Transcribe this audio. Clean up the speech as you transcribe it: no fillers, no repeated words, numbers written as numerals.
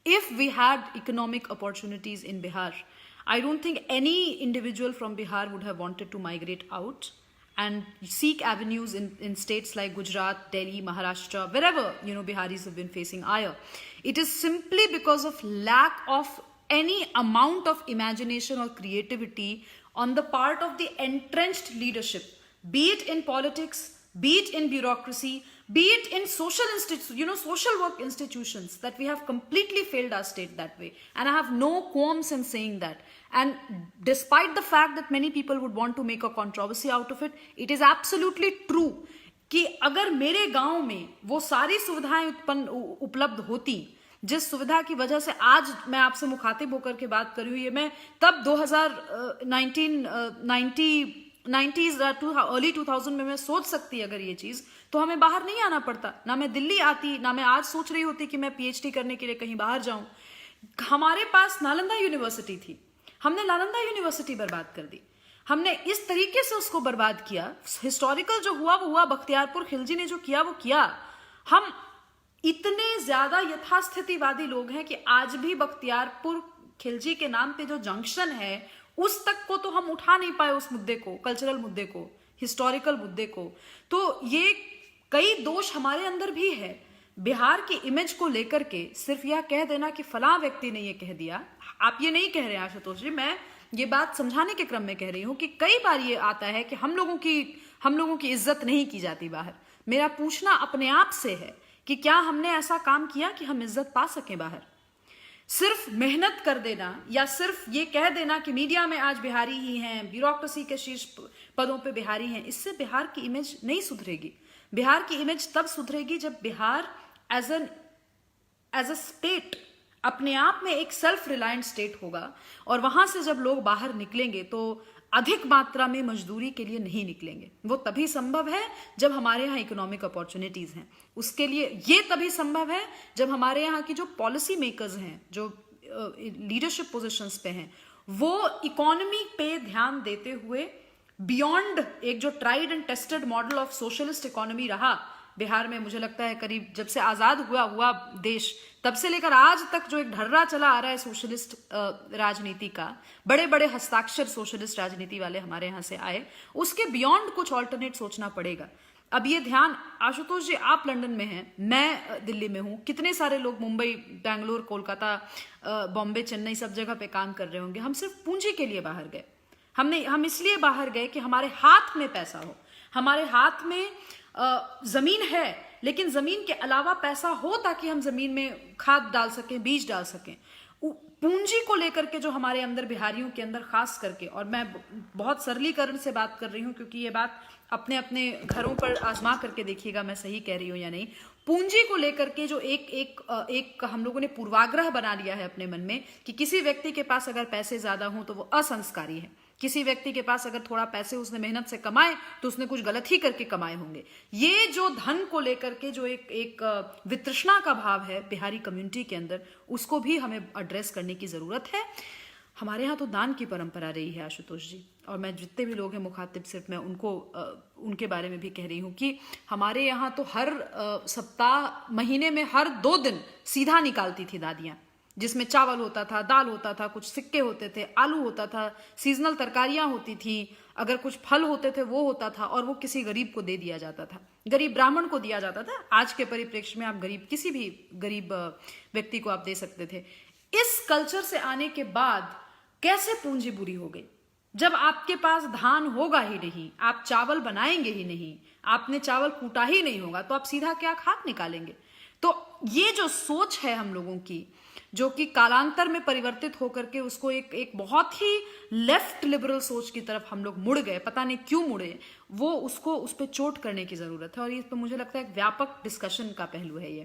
if we had economic opportunities in Bihar, I don't think any individual from Bihar would have wanted to migrate out and seek avenues in states like Gujarat, Delhi, Maharashtra, wherever, Biharis have been facing ire. It is simply because of lack of any amount of imagination or creativity on the part of the entrenched leadership, be it in politics, be it in bureaucracy, be it in social work institutions, that we have completely failed our state that way. And I have no qualms in saying that. And despite the fact that many people would want to make a controversy out of it, it is absolutely true कि अगर मेरे गांव में वो सारी सुविधाएं उपलब्ध होती जिस सुविधा की वजह से आज मैं आपसे मुखातिब होकर के बात कर रही हूं, ये मैं तब 1990s अर्ली 2000 में मैं सोच सकती अगर ये चीज, तो हमें बाहर नहीं आना पड़ता, ना मैं दिल्ली आती, ना मैं आज सोच रही होती कि मैं पीएचडी करने के लिए कहीं बाहर जाऊं। हमारे पास नालंदा यूनिवर्सिटी थी, हमने नालंदा यूनिवर्सिटी बर्बाद कर दी, हमने इस तरीके से उसको बर्बाद किया। हिस्टोरिकल जो हुआ वो हुआ, बख्तियारपुर खिलजी ने जो किया वो किया। हम इतने ज्यादा यथास्थितिवादी लोग हैं कि आज भी बख्तियारपुर खिलजी के नाम पे जो जंक्शन है उस तक को तो हम उठा नहीं पाए, उस मुद्दे को, कल्चरल मुद्दे को, हिस्टोरिकल मुद्दे को। तो ये कई दोष हमारे अंदर भी है। बिहार की इमेज को लेकर के सिर्फ यह कह देना कि फलां व्यक्ति ने ये कह दिया, आप ये नहीं कह रहे आशुतोष जी, मैं ये बात समझाने के क्रम में कह रही हूं कि कई बार ये आता है कि हम लोगों की इज्जत नहीं की जाती बाहर। मेरा पूछना अपने आप से है कि क्या हमने ऐसा काम किया कि हम इज्जत पा सकें बाहर? सिर्फ मेहनत कर देना या सिर्फ ये कह देना कि मीडिया में आज बिहारी ही हैं, ब्यूरोक्रेसी के शीर्ष पदों पे बिहारी हैं, इससे बिहार की इमेज नहीं सुधरेगी। बिहार की इमेज तब सुधरेगी जब बिहार एज अ स्टेट अपने आप में एक सेल्फ रिलायंट स्टेट होगा, और वहां से जब लोग बाहर निकलेंगे तो अधिक मात्रा में मजदूरी के लिए नहीं निकलेंगे। वो तभी संभव है जब हमारे यहाँ इकोनॉमिक अपॉर्चुनिटीज हैं। उसके लिए ये तभी संभव है जब हमारे यहाँ की जो पॉलिसी मेकर्स हैं, जो लीडरशिप पोजीशंस पे हैं, वो इकोनॉमी पे ध्यान देते हुए बियॉन्ड एक जो tried and tested model of socialist economy रहा बिहार में, मुझे लगता है करीब जब से आजाद हुआ देश, तब से लेकर आज तक जो एक ढर्रा चला आ रहा है सोशलिस्ट राजनीति का, बड़े बड़े हस्ताक्षर सोशलिस्ट राजनीति वाले हमारे यहाँ से आए, उसके बियॉन्ड कुछ ऑल्टरनेट सोचना पड़ेगा। अब ये ध्यान, आशुतोष जी आप लंदन में हैं, मैं दिल्ली में हूं, कितने सारे लोग मुंबई, बेंगलोर, कोलकाता, बॉम्बे, चेन्नई सब जगह पे काम कर रहे होंगे। हम सिर्फ पूंजी के लिए बाहर गए, हम इसलिए बाहर गए कि हमारे हाथ में पैसा हो, हमारे हाथ में जमीन है, लेकिन जमीन के अलावा पैसा हो ताकि हम जमीन में खाद डाल सकें, बीज डाल सकें। पूंजी को लेकर के जो हमारे अंदर, बिहारियों के अंदर खास करके, और मैं बहुत सरलीकरण से बात कर रही हूं क्योंकि ये बात अपने अपने घरों पर आजमा करके देखिएगा मैं सही कह रही हूं या नहीं। पूंजी को लेकर के जो एक हम लोगों ने पूर्वाग्रह बना लिया है अपने मन में कि किसी व्यक्ति के पास अगर पैसे ज्यादा हों तो वो असंस्कारी है, किसी व्यक्ति के पास अगर थोड़ा पैसे उसने मेहनत से कमाए तो उसने कुछ गलत ही करके कमाए होंगे। ये जो धन को लेकर के जो एक वितृष्णा का भाव है बिहारी कम्युनिटी के अंदर, उसको भी हमें एड्रेस करने की जरूरत है। हमारे यहाँ तो दान की परंपरा रही है आशुतोष जी, और मैं जितने भी लोग हैं मुखातिब, सिर्फ मैं उनके बारे में भी कह रही हूँ कि हमारे यहाँ तो हर सप्ताह, महीने में हर 2 दिन सीधा निकालती थी दादियाँ, जिसमें चावल होता था, दाल होता था, कुछ सिक्के होते थे, आलू होता था, सीजनल तरकारियां होती थी, अगर कुछ फल होते थे वो होता था, और वो किसी गरीब को दे दिया जाता था, गरीब ब्राह्मण को दिया जाता था। आज के परिप्रेक्ष्य में आप किसी भी गरीब व्यक्ति को आप दे सकते थे। इस कल्चर से आने के बाद कैसे पूंजी बुरी हो गई? जब आपके पास धान होगा ही नहीं, आप चावल बनाएंगे ही नहीं, आपने चावल कूटा ही नहीं होगा, तो आप सीधा क्या खाद निकालेंगे? तो ये जो सोच है हम लोगों की, जो कि कालांतर में परिवर्तित होकर के उसको एक बहुत ही लेफ्ट लिबरल सोच की तरफ हम लोग मुड़ गए, पता नहीं क्यों मुड़े, वो उस पर चोट करने की जरूरत है। और इस पर मुझे लगता है एक व्यापक डिस्कशन का पहलू है ये।